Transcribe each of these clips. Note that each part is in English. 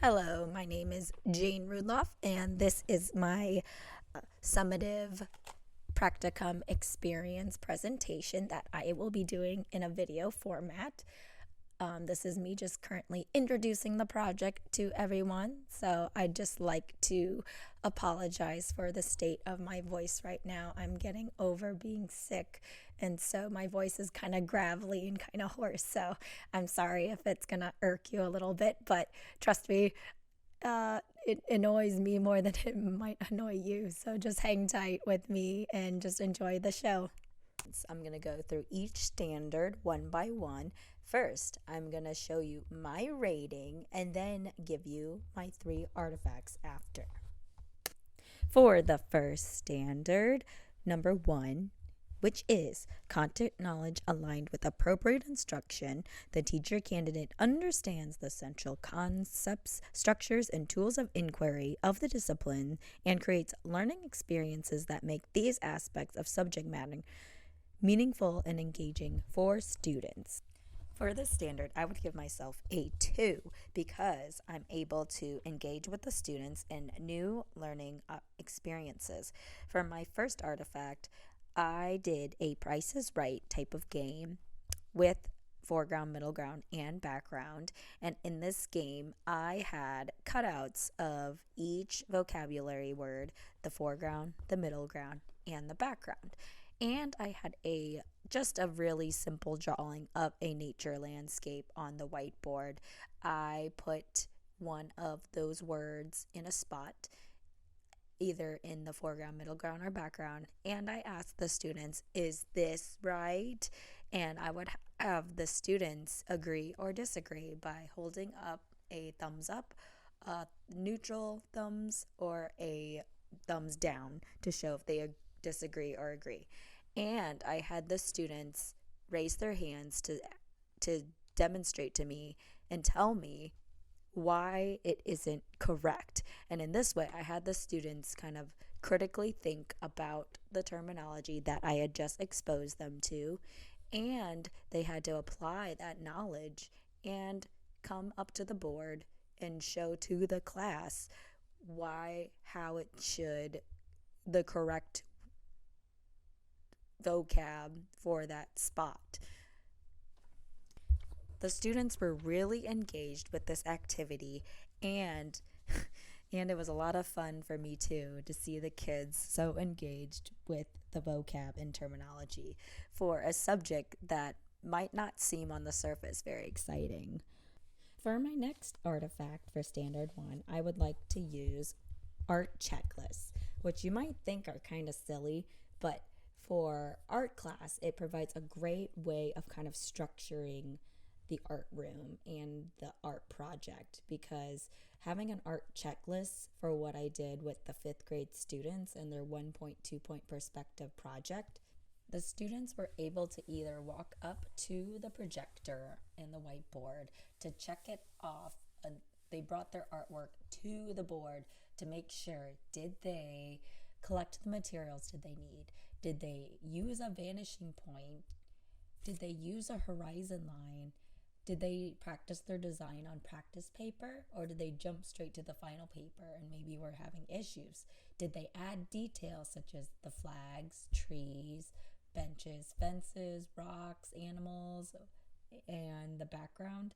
Hello, my name is Jane Rudloff, and this is my Summative Practicum experience presentation that I will be doing in a video format. This is me just currently introducing the project to everyone, so I'd just like to apologize for the state of my voice right now. I'm getting over being sick, and so my voice is kind of gravelly and kind of hoarse, so I'm sorry if it's gonna irk you a little bit, but trust me, it annoys me more than it might annoy you, so just hang tight with me and just enjoy the show. I'm going to go through each standard one by one. First, I'm going to show you my rating and then give you my 3 artifacts after. For the first standard, number 1, which is content knowledge aligned with appropriate instruction, the teacher candidate understands the central concepts, structures, and tools of inquiry of the discipline and creates learning experiences that make these aspects of subject matter meaningful and engaging for students. For this standard, I would give myself a 2 because I'm able to engage with the students in new learning experiences. For my first artifact, I did a Price is Right type of game with foreground, middle ground, and background. And in this game, I had cutouts of each vocabulary word, the foreground, the middle ground, and the background. And I had just a really simple drawing of a nature landscape on the whiteboard. I put one of those words in a spot, either in the foreground, middle ground, or background, and I asked the students, is this right? And I would have the students agree or disagree by holding up a thumbs up, neutral thumbs, or a thumbs down to show if they disagree or agree. And I had the students raise their hands to demonstrate to me and tell me why it isn't correct. And in this way, I had the students kind of critically think about the terminology that I had just exposed them to, and they had to apply that knowledge and come up to the board and show to the class how it should, the correct vocab for that spot. The students were really engaged with this activity, and it was a lot of fun for me too to see the kids so engaged with the vocab and terminology for a subject that might not seem on the surface very exciting. For my next artifact for Standard 1, I would like to use art checklists, which you might think are kind of silly, but for art class, it provides a great way of kind of structuring the art room and the art project, because having an art checklist for what I did with the 5th grade students and their 1.2 point perspective project, the students were able to either walk up to the projector and the whiteboard to check it off. They brought their artwork to the board to make sure, did they collect the materials did they need? Did they use a vanishing point? Did they use a horizon line? Did they practice their design on practice paper, or did they jump straight to the final paper and maybe were having issues? Did they add details such as the flags, trees, benches, fences, rocks, animals, and the background?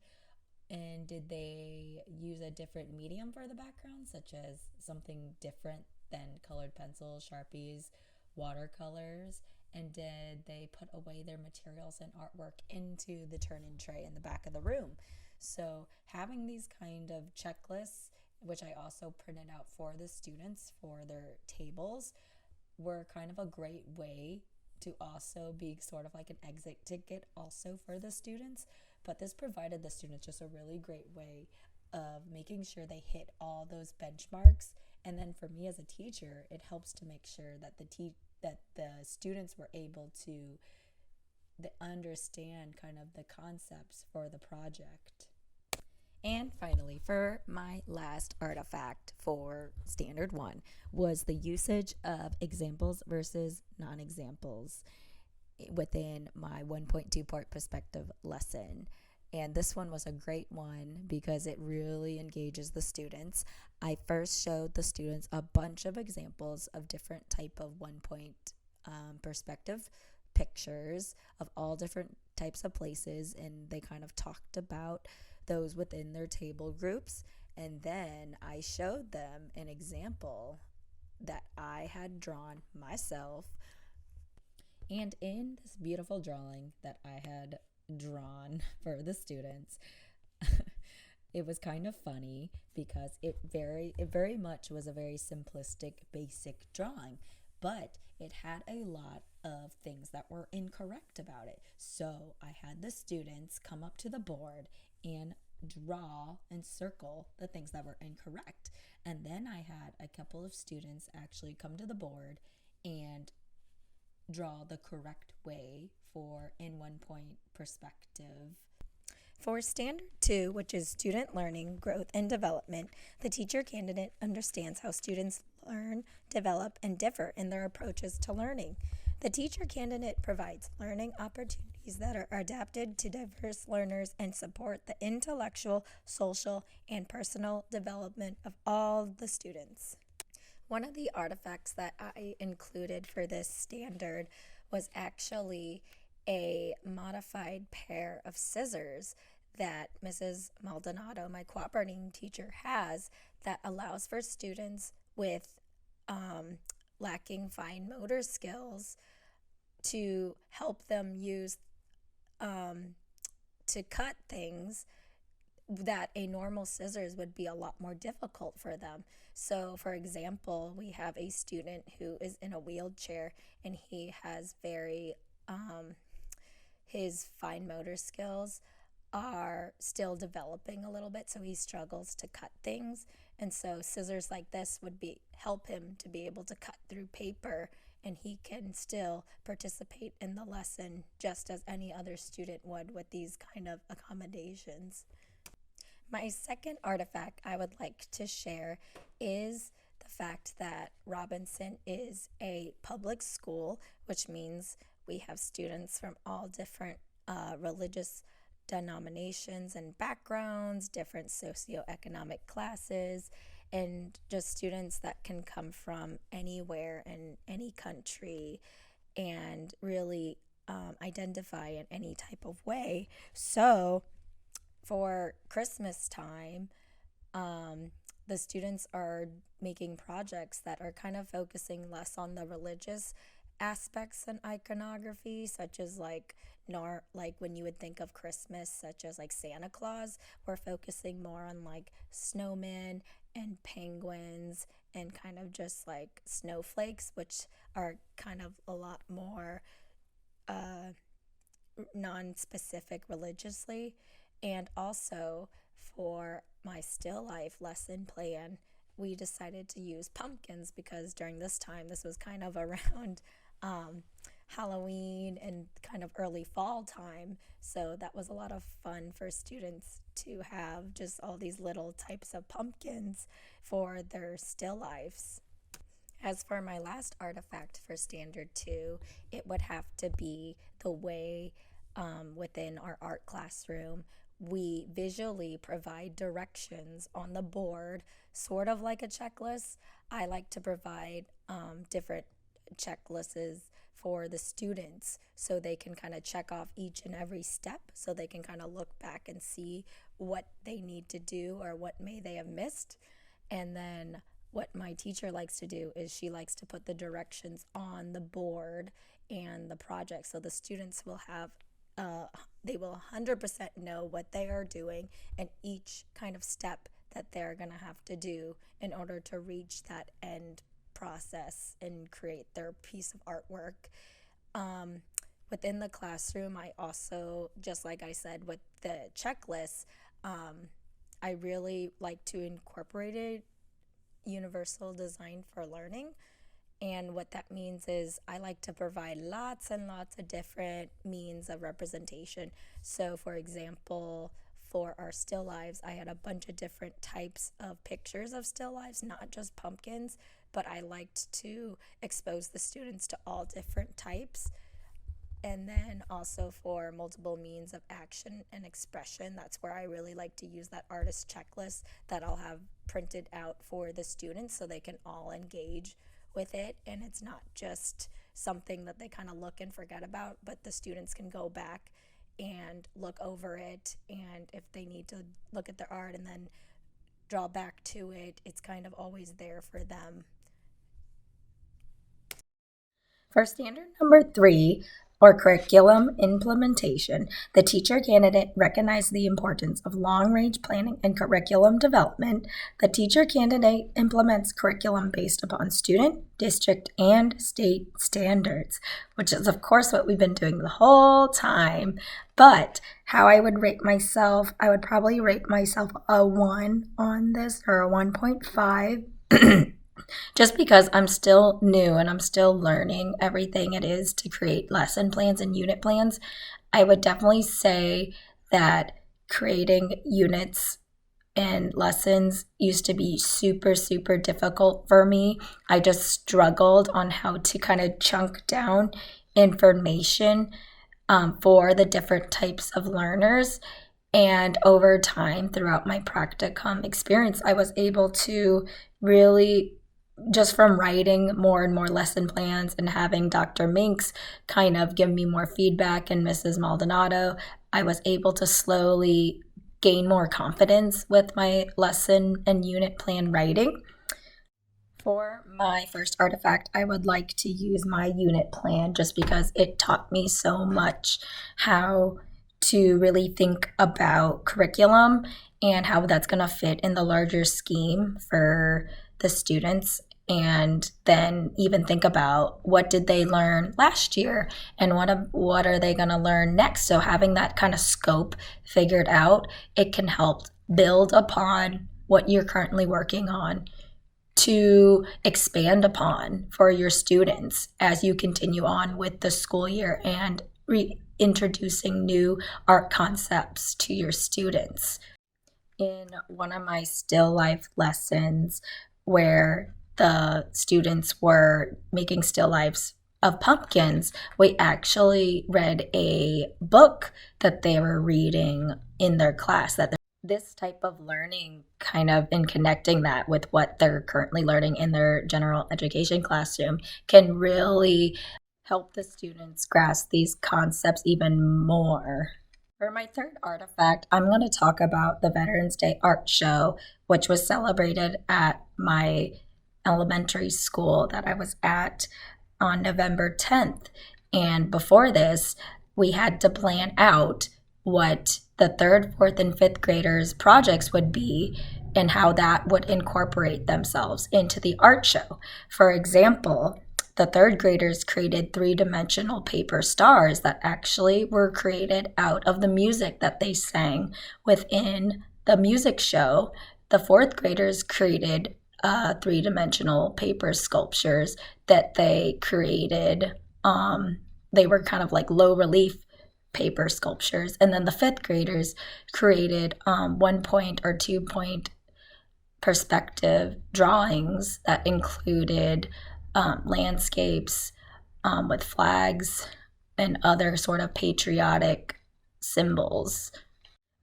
And did they use a different medium for the background, such as something different than colored pencils, Sharpies, watercolors? And did they put away their materials and artwork into the turn-in tray in the back of the room? So having these kind of checklists, which I also printed out for the students for their tables, were kind of a great way to also be sort of like an exit ticket also for the students. But this provided the students just a really great way of making sure they hit all those benchmarks. And then for me as a teacher, it helps to make sure that the students were able to understand kind of the concepts for the project. And finally, for my last artifact for Standard 1 was the usage of examples versus non-examples within my 1.2 part perspective lesson. And this one was a great one because it really engages the students. I first showed the students a bunch of examples of different type of 1 point perspective pictures of all different types of places, and they kind of talked about those within their table groups. And then I showed them an example that I had drawn myself. And in this beautiful drawing that I had drawn for the students, it was kind of funny because it very much was a very simplistic, basic drawing, but it had a lot of things that were incorrect about it. So I had the students come up to the board and draw and circle the things that were incorrect. And then I had a couple of students actually come to the board and draw the correct way for in 1 point perspective. For Standard 2, which is Student Learning, Growth, and Development, the teacher candidate understands how students learn, develop, and differ in their approaches to learning. The teacher candidate provides learning opportunities that are adapted to diverse learners and support the intellectual, social, and personal development of all the students. One of the artifacts that I included for this standard was actually a modified pair of scissors that Mrs. Maldonado, my cooperating teacher, has that allows for students with lacking fine motor skills to help them use to cut things that a normal scissors would be a lot more difficult for them. So, for example, we have a student who is in a wheelchair and he has his fine motor skills are still developing a little bit, so he struggles to cut things. And so scissors like this would help him to be able to cut through paper, and he can still participate in the lesson just as any other student would with these kind of accommodations. My second artifact I would like to share is the fact that Robinson is a public school, which means we have students from all different religious denominations and backgrounds, different socioeconomic classes, and just students that can come from anywhere in any country and really identify in any type of way. So for Christmas time, the students are making projects that are kind of focusing less on the religious aspects and iconography, such as like when you would think of Christmas, such as like Santa Claus. We're focusing more on like snowmen and penguins and kind of just like snowflakes, which are kind of a lot more non-specific religiously. And also for my still life lesson plan, we decided to use pumpkins because during this time, this was kind of around Halloween and kind of early fall time. So that was a lot of fun for students to have just all these little types of pumpkins for their still lives. As for my last artifact for Standard 2, it would have to be the way within our art classroom we visually provide directions on the board, sort of like a checklist. I like to provide different checklists for the students so they can kind of check off each and every step, so they can kind of look back and see what they need to do or what may they have missed. And then what my teacher likes to do is she likes to put the directions on the board and the project, so the students will have they will 100% know what they are doing and each kind of step that they're going to have to do in order to reach that end process and create their piece of artwork. Within the classroom, I also, just like I said with the checklist, I really like to incorporate universal design for learning. And what that means is I like to provide lots and lots of different means of representation. So for example, for our still lives, I had a bunch of different types of pictures of still lives, not just pumpkins, but I liked to expose the students to all different types. And then also for multiple means of action and expression, that's where I really like to use that artist checklist that I'll have printed out for the students so they can all engage with it. And it's not just something that they kind of look and forget about, but the students can go back and look over it. And if they need to look at their art and then draw back to it, it's kind of always there for them. For standard number 3, or curriculum implementation, the teacher candidate recognized the importance of long-range planning and curriculum development. The teacher candidate implements curriculum based upon student, district, and state standards, which is, of course, what we've been doing the whole time. But how I would rate myself, I would probably rate myself a 1 on this, or a 1.5. Just because I'm still new and I'm still learning everything it is to create lesson plans and unit plans, I would definitely say that creating units and lessons used to be super, super difficult for me. I just struggled on how to kind of chunk down information for the different types of learners. And over time, throughout my practicum experience, I was able to really, just from writing more and more lesson plans and having Dr. Minks kind of give me more feedback and Mrs. Maldonado, I was able to slowly gain more confidence with my lesson and unit plan writing. For my first artifact, I would like to use my unit plan just because it taught me so much how to really think about curriculum and how that's going to fit in the larger scheme for the students, and then even think about what did they learn last year and what are they going to learn next. So having that kind of scope figured out, it can help build upon what you're currently working on to expand upon for your students as you continue on with the school year and introducing new art concepts to your students. In one of my still life lessons where the students were making still lifes of pumpkins, we actually read a book that they were reading in their class. That this type of learning, kind of in connecting that with what they're currently learning in their general education classroom, can really help the students grasp these concepts even more. For my third artifact, I'm going to talk about the Veterans Day Art Show, which was celebrated at my elementary school that I was at on November 10th. And before this, we had to plan out what the 3rd, 4th, and 5th graders' projects would be and how that would incorporate themselves into the art show. For example, the 3rd graders created 3-dimensional paper stars that actually were created out of the music that they sang within the music show. The 4th graders created 3-dimensional paper sculptures that they created. They were kind of like low relief paper sculptures. And then the 5th graders created 1-point or 2-point perspective drawings that included landscapes with flags and other sort of patriotic symbols.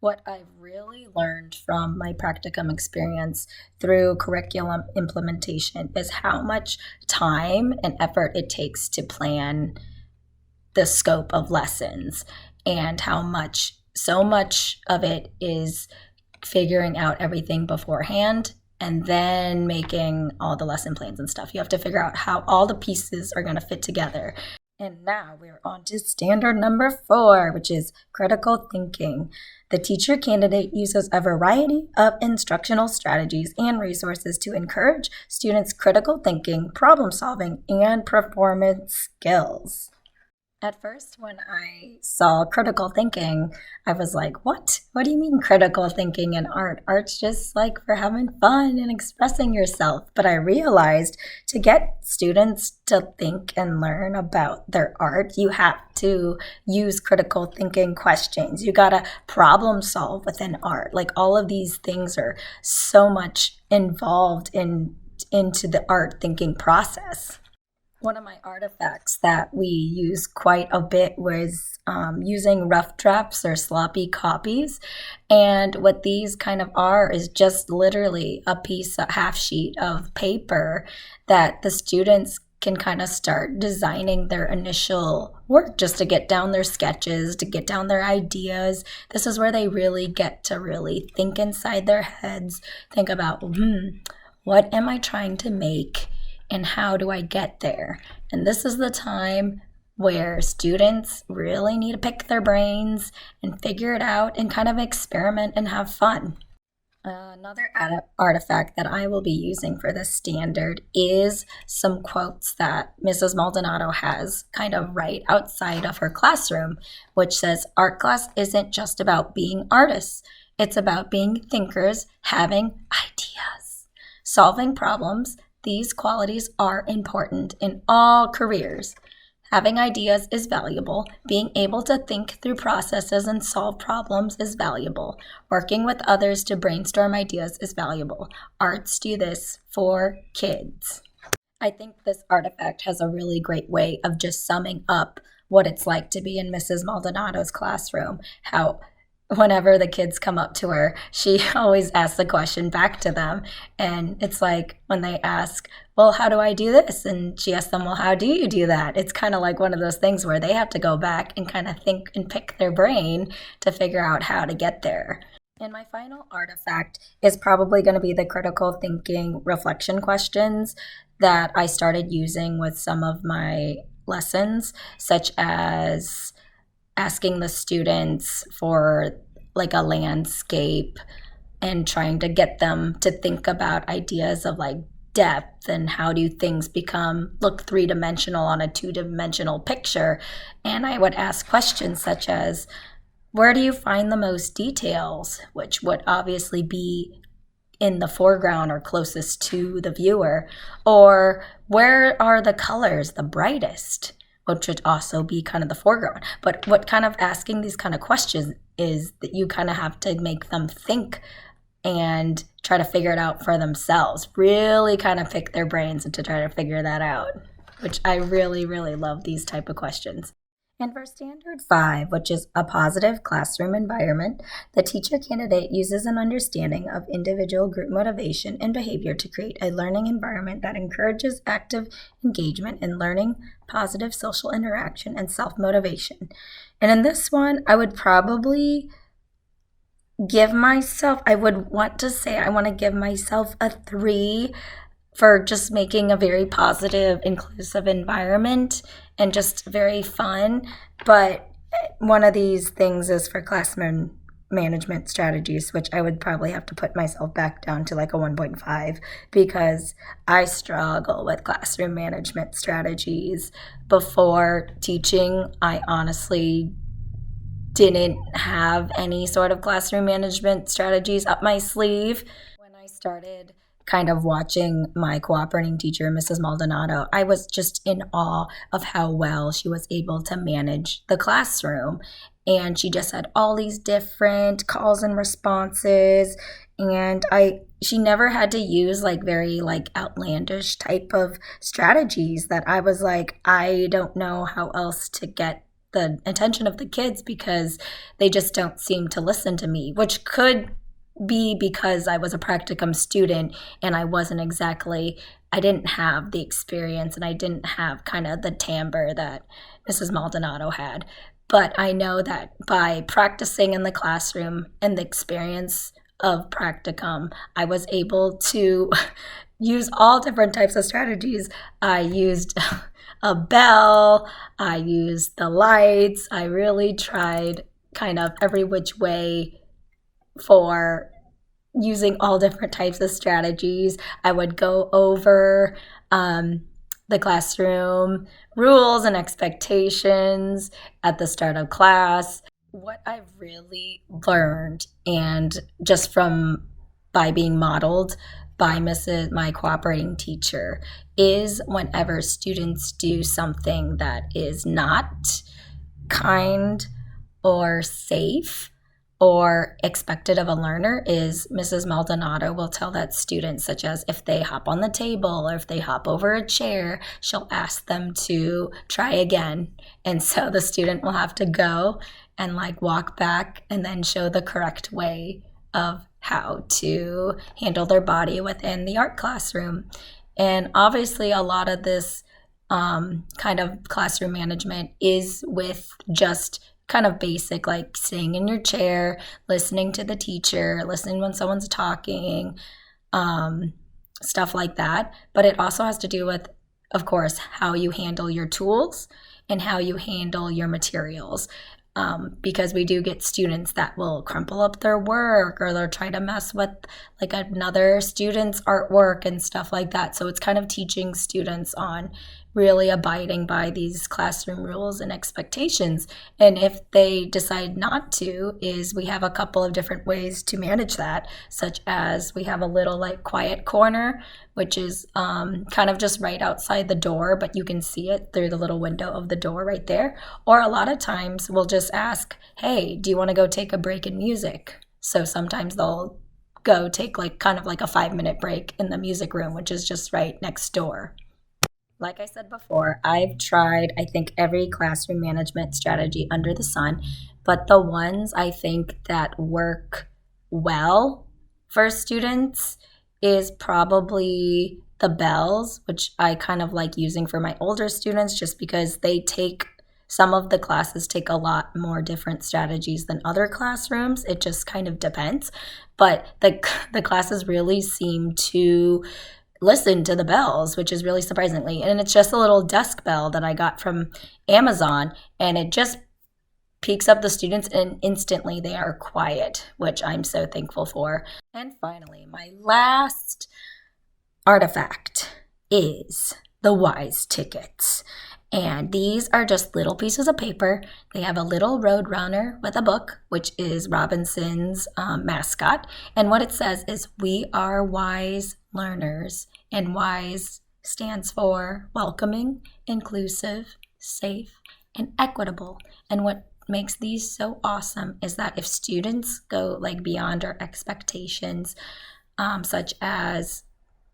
What I've really learned from my practicum experience through curriculum implementation is how much time and effort it takes to plan the scope of lessons, and how so much of it is figuring out everything beforehand and then making all the lesson plans and stuff. You have to figure out how all the pieces are going to fit together. And now we're on to standard number 4, which is critical thinking. The teacher candidate uses a variety of instructional strategies and resources to encourage students' critical thinking, problem solving, and performance skills. At first, when I saw critical thinking, I was like, what? What do you mean critical thinking in art? Art's just like for having fun and expressing yourself. But I realized to get students to think and learn about their art, you have to use critical thinking questions. You gotta problem solve within art. Like all of these things are so much involved into the art thinking process. One of my artifacts that we use quite a bit was using rough drafts or sloppy copies. And what these kind of are is just literally a piece, a half sheet of paper that the students can kind of start designing their initial work just to get down their sketches, to get down their ideas. This is where they really get to really think inside their heads, think about, what am I trying to make? And how do I get there? And this is the time where students really need to pick their brains and figure it out and kind of experiment and have fun. Another artifact that I will be using for this standard is some quotes that Mrs. Maldonado has kind of right outside of her classroom, which says, "Art class isn't just about being artists. It's about being thinkers, having ideas, solving problems. These qualities are important in all careers. Having ideas is valuable. Being able to think through processes and solve problems is valuable. Working with others to brainstorm ideas is valuable. Arts do this for kids." I think this artifact has a really great way of just summing up what it's like to be in Mrs. Maldonado's classroom. How whenever the kids come up to her, she always asks the question back to them. And it's like when they ask, "Well, how do I do this?" And she asks them, "Well, how do you do that?" It's kind of like one of those things where they have to go back and kind of think and pick their brain to figure out how to get there. And my final artifact is probably going to be the critical thinking reflection questions that I started using with some of my lessons, such as asking the students for like a landscape and trying to get them to think about ideas of like depth and how do things look three-dimensional on a two-dimensional picture. And I would ask questions such as, where do you find the most details, which would obviously be in the foreground or closest to the viewer, or where are the colors the brightest, which would also be kind of the foreground. But what kind of asking these kind of questions is that you kind of have to make them think and try to figure it out for themselves, really kind of pick their brains and to try to figure that out, which I really, really love these type of questions. And for Standard 5, which is a positive classroom environment, the teacher candidate uses an understanding of individual group motivation and behavior to create a learning environment that encourages active engagement in learning, positive social interaction, and self-motivation. And in this one, I would probably I want to give myself a 3 for just making a very positive, inclusive environment and just very fun. But one of these things is for classroom management strategies, which I would probably have to put myself back down to like a 1.5 because I struggle with classroom management strategies. Before teaching, I honestly didn't have any sort of classroom management strategies up my sleeve. When I started kind of watching my cooperating teacher, Mrs. Maldonado, I was just in awe of how well she was able to manage the classroom. And she just had all these different calls and responses. And she never had to use like very like outlandish type of strategies that I was like, I don't know how else to get the attention of the kids because they just don't seem to listen to me, which could be because I was a practicum student and I didn't have the experience and I didn't have kind of the timbre that Mrs. Maldonado had. But I know that by practicing in the classroom and the experience of practicum, I was able to use all different types of strategies. I used a bell, I used the lights, I really tried kind of every which way for using all different types of strategies. I would go over the classroom rules and expectations at the start of class. What I've really learned, and just by being modeled by my cooperating teacher, is whenever students do something that is not kind or safe, or expected of a learner is Mrs. Maldonado will tell that student, such as if they hop on the table or if they hop over a chair, she'll ask them to try again. And so the student will have to go and like walk back and then show the correct way of how to handle their body within the art classroom. And obviously, a lot of this kind of classroom management is with just kind of basic, like staying in your chair, listening to the teacher, listening when someone's talking, stuff like that. But it also has to do with, of course, how you handle your tools and how you handle your materials. Because we do get students that will crumple up their work or they'll try to mess with like another student's artwork and stuff like that. So it's kind of teaching students on really abiding by these classroom rules and expectations. And if they decide not to, is we have a couple of different ways to manage that, such as we have a little like quiet corner, which is kind of just right outside the door, but you can see it through the little window of the door right there. Or a lot of times we'll just ask, hey, do you want to go take a break in music? So sometimes they'll go take like kind of like a 5-minute break in the music room, which is just right next door. Like I said before, I've tried, I think, every classroom management strategy under the sun, but the ones I think that work well for students is probably the bells, which I kind of like using for my older students just because some of the classes take a lot more different strategies than other classrooms. It just kind of depends. But the classes really seem to listen to the bells, which is really surprisingly. And it's just a little desk bell that I got from Amazon, and it just peaks up the students and instantly they are quiet, which I'm so thankful for. And finally, my last artifact is the WISE tickets. And these are just little pieces of paper. They have a little road runner with a book, which is Robinson's mascot. And what it says is, we are wise learners. And WISE stands for welcoming, inclusive, safe, and equitable. And what makes these so awesome is that if students go like beyond our expectations, such as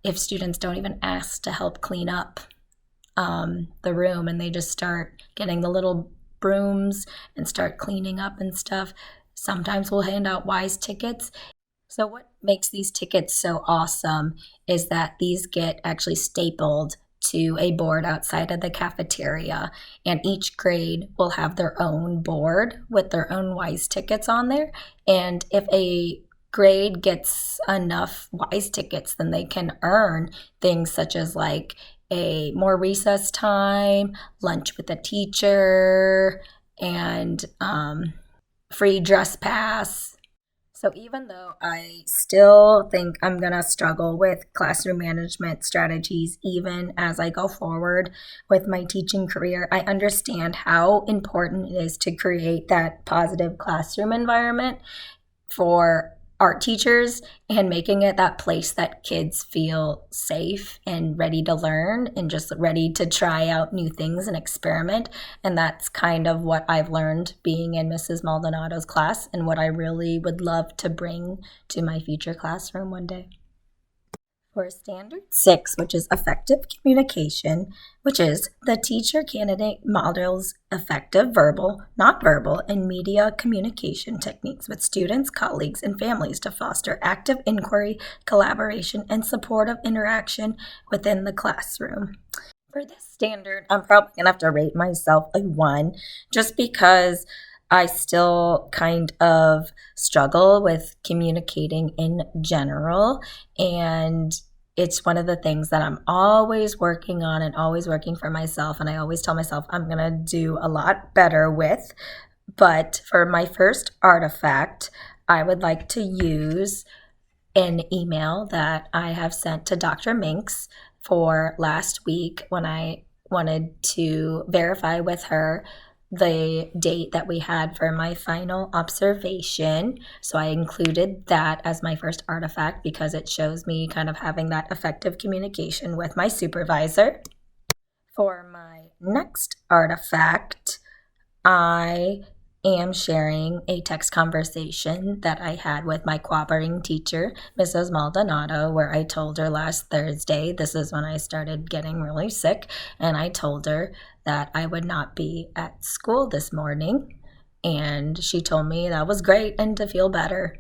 if students don't even ask to help clean up the room and they just start getting the little brooms and start cleaning up and stuff, sometimes we'll hand out WISE tickets. So what makes these tickets so awesome is that these get actually stapled to a board outside of the cafeteria, and each grade will have their own board with their own WISE tickets on there. And if a grade gets enough WISE tickets, then they can earn things such as like a more recess time, lunch with a teacher, and free dress pass. So even though I still think I'm going to struggle with classroom management strategies even as I go forward with my teaching career, I understand how important it is to create that positive classroom environment for art teachers and making it that place that kids feel safe and ready to learn and just ready to try out new things and experiment. And that's kind of what I've learned being in Mrs. Maldonado's class and what I really would love to bring to my future classroom one day. For standard 6, which is effective communication, which is the teacher candidate models effective verbal, nonverbal, and media communication techniques with students, colleagues, and families to foster active inquiry, collaboration, and supportive interaction within the classroom. For this standard, I'm probably going to have to rate myself a 1 just because I still kind of struggle with communicating in general, and it's one of the things that I'm always working on and always working for myself, and I always tell myself I'm going to do a lot better with. But for my first artifact, I would like to use an email that I have sent to Dr. Minks for last week when I wanted to verify with her the date that we had for my final observation. So I included that as my first artifact because it shows me kind of having that effective communication with my supervisor. For my next artifact, I am sharing a text conversation that I had with my cooperating teacher, Mrs. Maldonado, where I told her last Thursday, this is when I started getting really sick, and I told her that I would not be at school this morning. And she told me that was great and to feel better.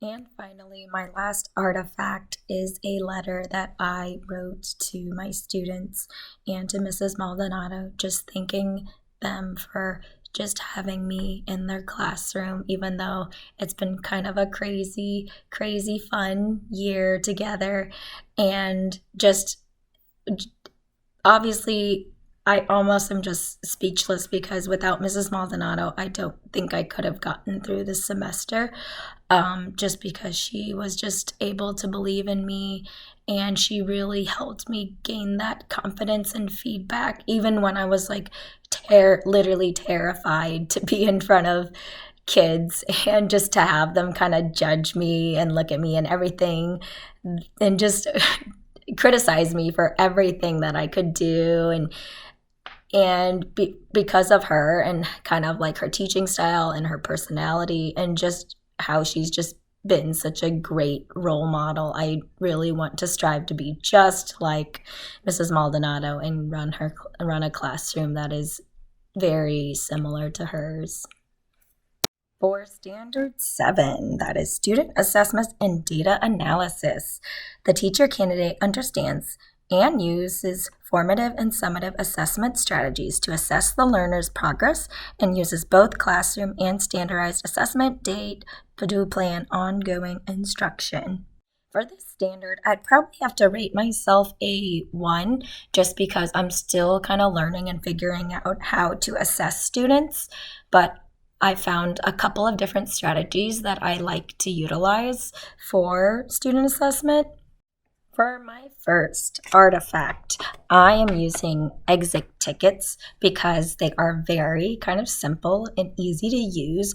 And finally, my last artifact is a letter that I wrote to my students and to Mrs. Maldonado, just thanking them for just having me in their classroom, even though it's been kind of a crazy, crazy fun year together. And just obviously, I almost am just speechless because without Mrs. Maldonado, I don't think I could have gotten through this semester, just because she was just able to believe in me and she really helped me gain that confidence and feedback, even when I was like literally terrified to be in front of kids and just to have them kind of judge me and look at me and everything and just criticize me for everything that I could do. Because of her and kind of like her teaching style and her personality and just how she's just been such a great role model, I really want to strive to be just like Mrs. Maldonado and run a classroom that is very similar to hers. For Standard 7, that is Student Assessment and Data Analysis, the teacher candidate understands and uses formative and summative assessment strategies to assess the learner's progress and uses both classroom and standardized assessment data to plan ongoing instruction. For this standard, I'd probably have to rate myself a 1 just because I'm still kind of learning and figuring out how to assess students, but I found a couple of different strategies that I like to utilize for student assessment. For my first artifact, I am using exit tickets because they are very kind of simple and easy to use.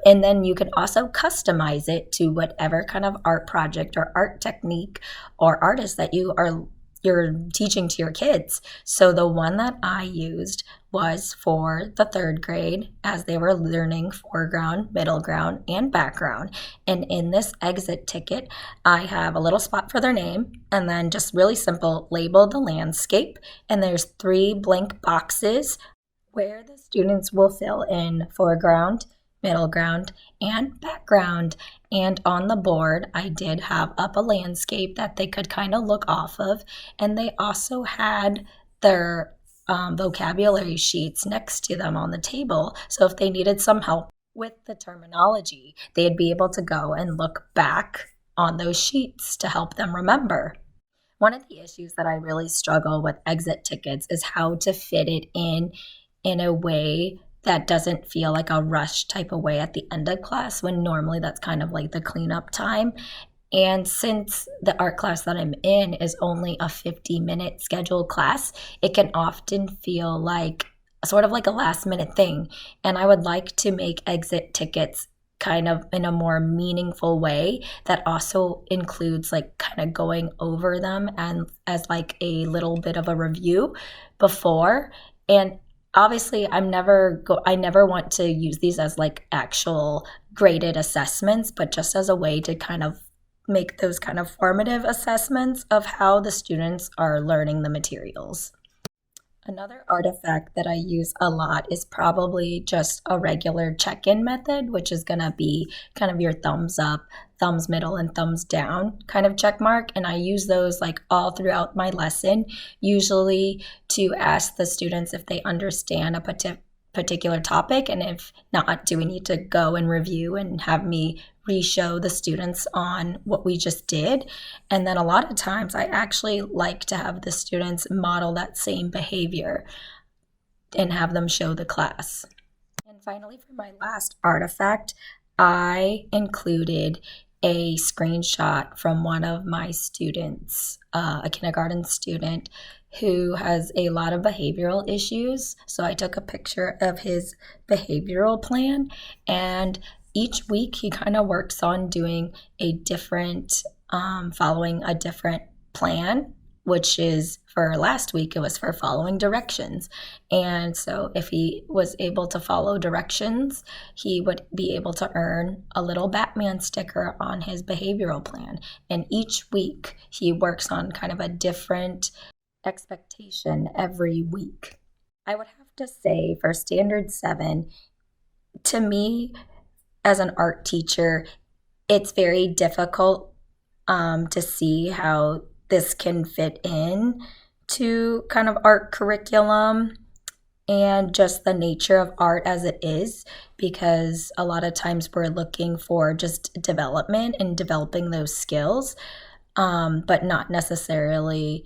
And then you can also customize it to whatever kind of art project or art technique or artist that you're teaching to your kids. So the one that I used was for the 3rd grade as they were learning foreground, middle ground, and background. And in this exit ticket, I have a little spot for their name and then just really simple label the landscape. And there's 3 blank boxes where the students will fill in foreground, middle ground, and background. And on the board, I did have up a landscape that they could kind of look off of. And they also had their vocabulary sheets next to them on the table. So if they needed some help with the terminology, they'd be able to go and look back on those sheets to help them remember. One of the issues that I really struggle with exit tickets is how to fit it in a way that doesn't feel like a rush type of way at the end of class when normally that's kind of like the cleanup time. And since the art class that I'm in is only a 50-minute scheduled class, it can often feel like sort of like a last minute thing. And I would like to make exit tickets kind of in a more meaningful way that also includes like kind of going over them and as like a little bit of a review before. And obviously I never want to use these as like actual graded assessments, but just as a way to kind of make those kind of formative assessments of how the students are learning the materials. Another artifact that I use a lot is probably just a regular check-in method, which is going to be kind of your thumbs up, thumbs middle, and thumbs down kind of check mark. And I use those like all throughout my lesson, usually to ask the students if they understand a particular topic, and if not, do we need to go and review and have me re-show the students on what we just did. And then a lot of times I actually like to have the students model that same behavior and have them show the class. And finally, for my last artifact, I included a screenshot from one of my students, a kindergarten student who has a lot of behavioral issues. So I took a picture of his behavioral plan, and each week he kind of works on doing a different, following a different plan. which is for last week, it was for following directions. And so if he was able to follow directions, he would be able to earn a little Batman sticker on his behavioral plan. And each week he works on kind of a different expectation every week. I would have to say for standard 7, to me as an art teacher, it's very difficult to see how this can fit in to kind of art curriculum and just the nature of art as it is, because a lot of times we're looking for just development and developing those skills, but not necessarily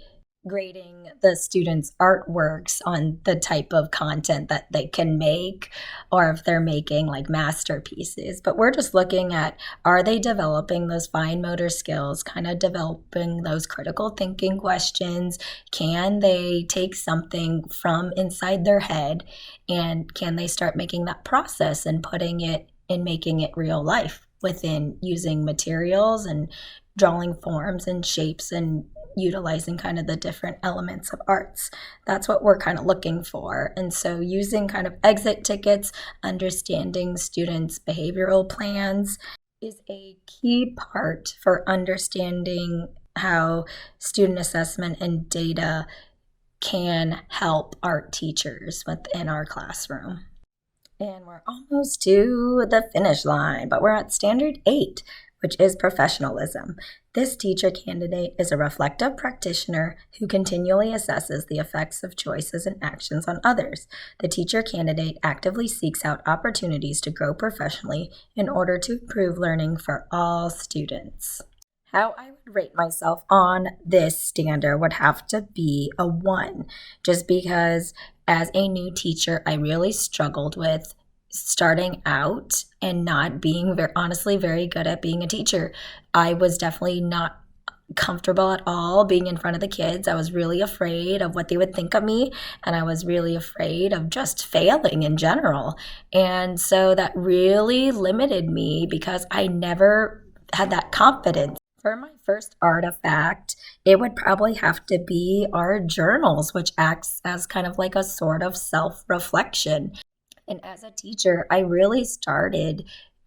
grading the students' artworks on the type of content that they can make, or if they're making like masterpieces. But we're just looking at, are they developing those fine motor skills, kind of developing those critical thinking questions? Can they take something from inside their head and can they start making that process and putting it and making it real life within using materials and drawing forms and shapes and utilizing kind of the different elements of arts. That's what we're kind of looking for. And so using kind of exit tickets, understanding students' behavioral plans is a key part for understanding how student assessment and data can help art teachers within our classroom. And we're almost to the finish line, but we're at standard 8, which is professionalism. This teacher candidate is a reflective practitioner who continually assesses the effects of choices and actions on others. The teacher candidate actively seeks out opportunities to grow professionally in order to improve learning for all students. How I would rate myself on this standard would have to be a 1, just because as a new teacher, I really struggled with starting out and not being honestly very good at being a teacher. I was definitely not comfortable at all being in front of the kids. I was really afraid of what they would think of me, and I was really afraid of just failing in general. And so that really limited me because I never had that confidence. For my first artifact, it would probably have to be our journals, which acts as kind of like a sort of self-reflection. And as a teacher, I really started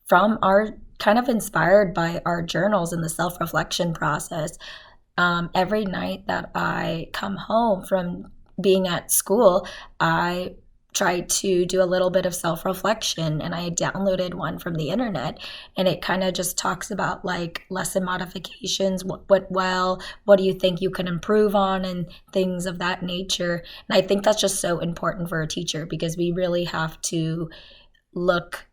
from our kind of inspired by our journals and the self-reflection process. Every night that I come home from being at school, I try to do a little bit of self-reflection, and I downloaded one from the internet, and it kind of just talks about like lesson modifications, what went well, what do you think you can improve on, and things of that nature. And I think that's just so important for a teacher, because we really have to look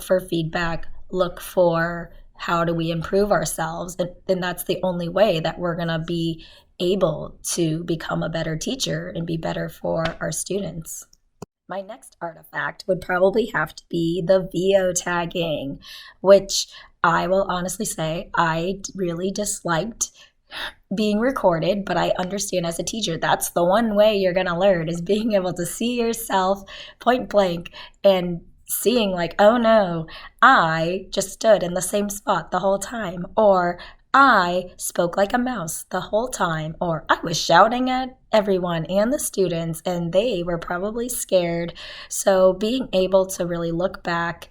for feedback, look for how do we improve ourselves, and that's the only way that we're going to be able to become a better teacher and be better for our students. My next artifact would probably have to be the VO tagging, which I will honestly say I really disliked being recorded, but I understand as a teacher that's the one way you're going to learn, is being able to see yourself point blank and seeing like, oh no, I just stood in the same spot the whole time, or I spoke like a mouse the whole time, or I was shouting at everyone and the students and they were probably scared. So being able to really look back,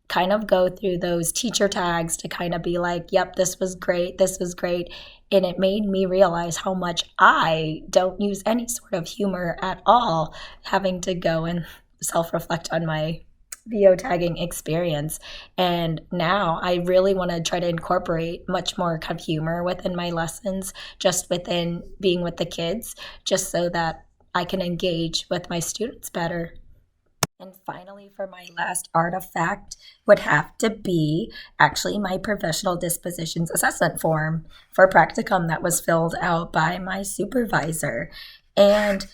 kind of go through those teacher tags to kind of be like, yep, this was great, this was great. And it made me realize how much I don't use any sort of humor at all, having to go and self-reflect on my VO tagging experience. And now I really want to try to incorporate much more kind of humor within my lessons, just within being with the kids, just so that I can engage with my students better. And finally, for my last artifact would have to be actually my professional dispositions assessment form for Practicum that was filled out by my supervisor. And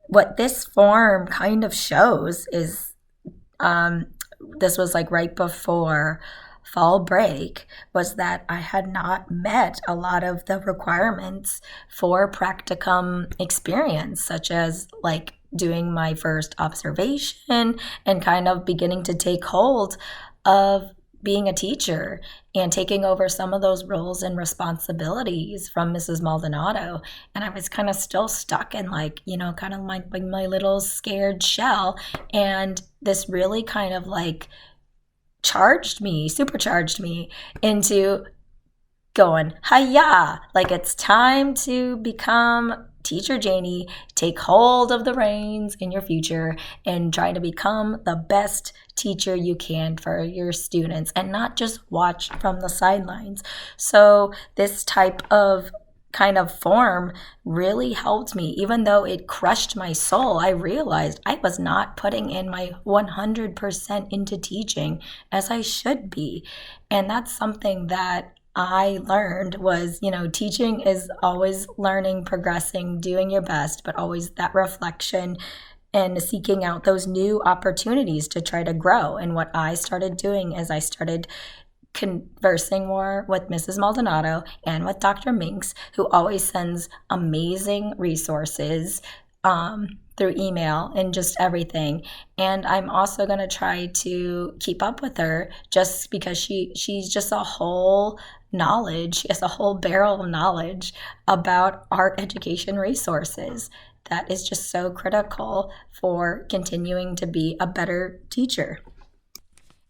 what this form kind of shows is this was like right before fall break, was that I had not met a lot of the requirements for Practicum experience, such as like doing my first observation and kind of beginning to take hold of being a teacher and taking over some of those roles and responsibilities from Mrs. Maldonado. And I was kind of still stuck in, like, kind of like my little scared shell. And this really kind of like supercharged me into going, hiya, like it's time to become teacher Janie, take hold of the reins in your future and try to become the best teacher you can for your students and not just watch from the sidelines. So this type of kind of form really helped me. Even though it crushed my soul, I realized I was not putting in my 100% into teaching as I should be. And that's something that I learned was, teaching is always learning, progressing, doing your best, but always that reflection and seeking out those new opportunities to try to grow. And what I started doing is I started conversing more with Mrs. Maldonado and with Dr. Minks, who always sends amazing resources through email and just everything. And I'm also going to try to keep up with her just because she's just a whole knowledge. She has a whole barrel of knowledge about art education resources that is just so critical for continuing to be a better teacher.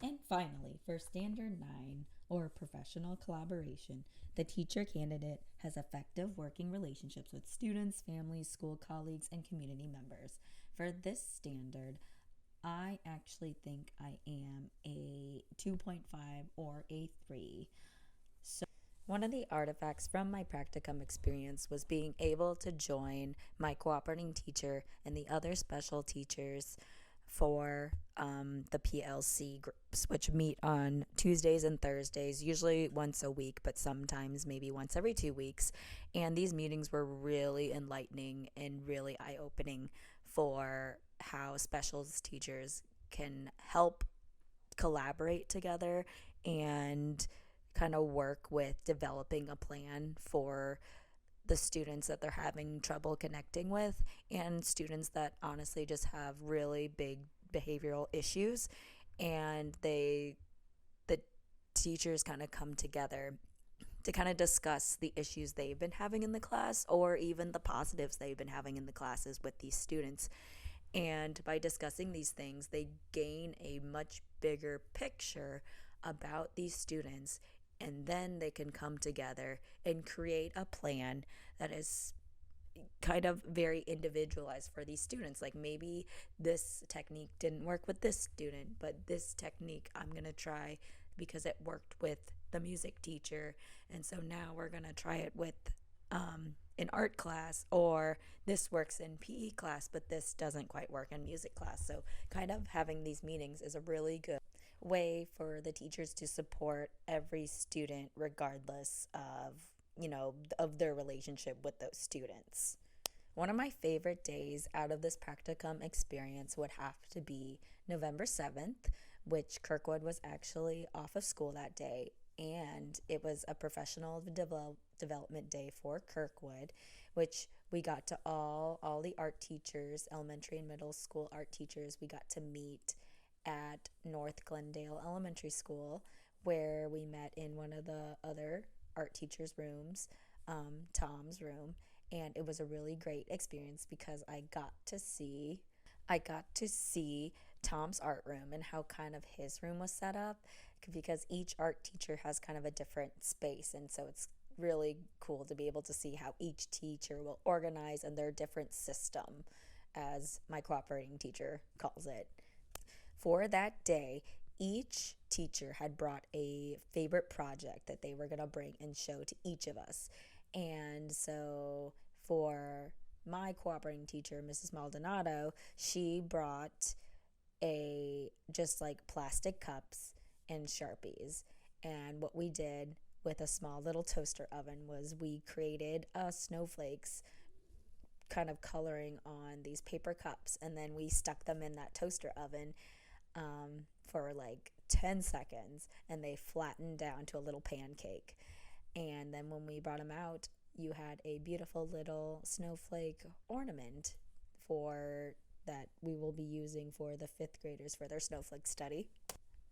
And finally, for Standard 9, or professional collaboration, the teacher candidate has effective working relationships with students, families, school colleagues, and community members. For this standard, I actually think I am a 2.5 or a 3. So, one of the artifacts from my practicum experience was being able to join my cooperating teacher and the other special teachers for the PLC groups, which meet on Tuesdays and Thursdays, usually once a week, but sometimes maybe once every 2 weeks. And these meetings were really enlightening and really eye opening for how specials teachers can help collaborate together and kind of work with developing a plan for the students that they're having trouble connecting with and students that honestly just have really big behavioral issues, and the teachers kind of come together to kind of discuss the issues they've been having in the class or even the positives they've been having in the classes with these students. And by discussing these things, they gain a much bigger picture about these students, and then they can come together and create a plan that is kind of very individualized for these students. Like, maybe this technique didn't work with this student, but this technique I'm going to try because it worked with the music teacher. And so now we're going to try it with in art class, or this works in PE class, but this doesn't quite work in music class. So kind of having these meetings is a really good way for the teachers to support every student regardless of their relationship with those students. One of my favorite days out of this practicum experience would have to be November 7th, which Kirkwood was actually off of school that day, and it was a professional development day for Kirkwood, which we got to all the art teachers, elementary and middle school art teachers, we got to meet at North Glendale Elementary School, where we met in one of the other art teachers' rooms, Tom's room, and it was a really great experience because I got to see Tom's art room and how kind of his room was set up, because each art teacher has kind of a different space, and so it's really cool to be able to see how each teacher will organize and their different system, as my cooperating teacher calls it. For that day, each teacher had brought a favorite project that they were going to bring and show to each of us. And so for my cooperating teacher, Mrs. Maldonado, she brought a just like plastic cups and Sharpies. And what we did with a small little toaster oven was we created snowflakes kind of coloring on these paper cups, and then we stuck them in that toaster oven for like 10 seconds, and they flattened down to a little pancake. And then when we brought them out, you had a beautiful little snowflake ornament for that we will be using for the fifth graders for their snowflake study.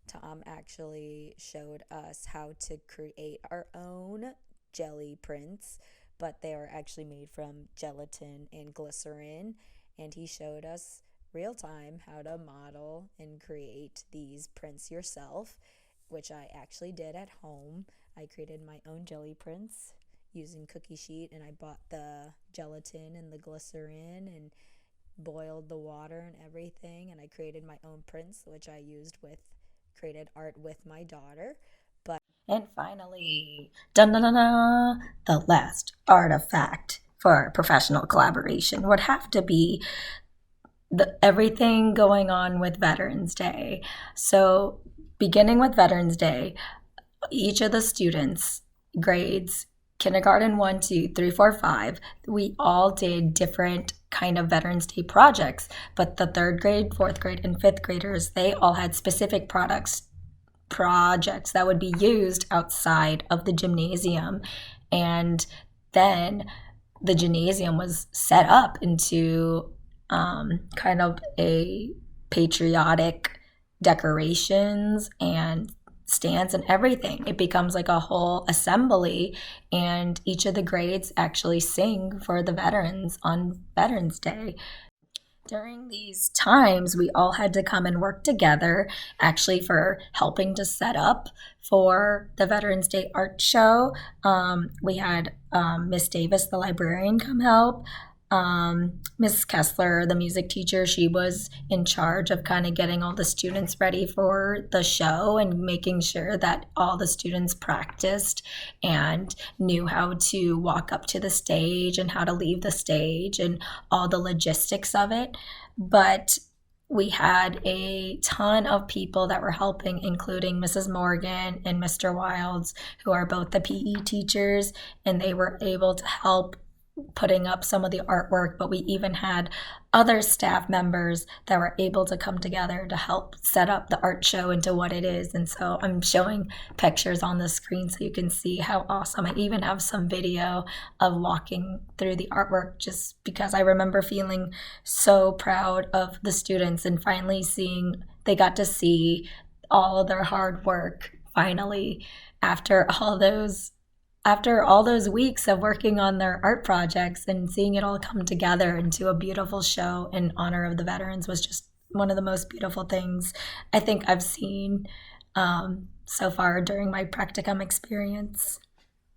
Tom actually showed us how to create our own jelly prints, but they are actually made from gelatin and glycerin. And he showed us real time how to model and create these prints yourself, which I actually did at home. I created my own jelly prints using cookie sheet, and I bought the gelatin and the glycerin and boiled the water and everything, and I created my own prints, which I used with created art with my daughter. But And finally, dun, dun, dun, dun, the last artifact for professional collaboration would have to be everything going on with Veterans Day. So, beginning with Veterans Day, each of the students, grades kindergarten 1, 2, 3, 4, 5, we all did different kind of Veterans Day projects. But the third grade, fourth grade, and fifth graders, they all had specific projects that would be used outside of the gymnasium. And then the gymnasium was set up into kind of a patriotic decorations and stands and everything. It becomes like a whole assembly, and each of the grades actually sing for the veterans on Veterans Day. During these times, we all had to come and work together actually for helping to set up for the Veterans Day art show. We had Miss Davis, the librarian, come help. Miss Kessler, the music teacher, she was in charge of kind of getting all the students ready for the show and making sure that all the students practiced and knew how to walk up to the stage and how to leave the stage and all the logistics of it. But we had a ton of people that were helping, including Mrs. Morgan and Mr. Wilds, who are both the PE teachers, and they were able to help putting up some of the artwork. But we even had other staff members that were able to come together to help set up the art show into what it is. And so I'm showing pictures on the screen so you can see how awesome. I even have some video of walking through the artwork, just because I remember feeling so proud of the students and finally seeing they got to see all of their hard work finally after all those weeks of working on their art projects, and seeing it all come together into a beautiful show in honor of the veterans was just one of the most beautiful things I think I've seen so far during my practicum experience.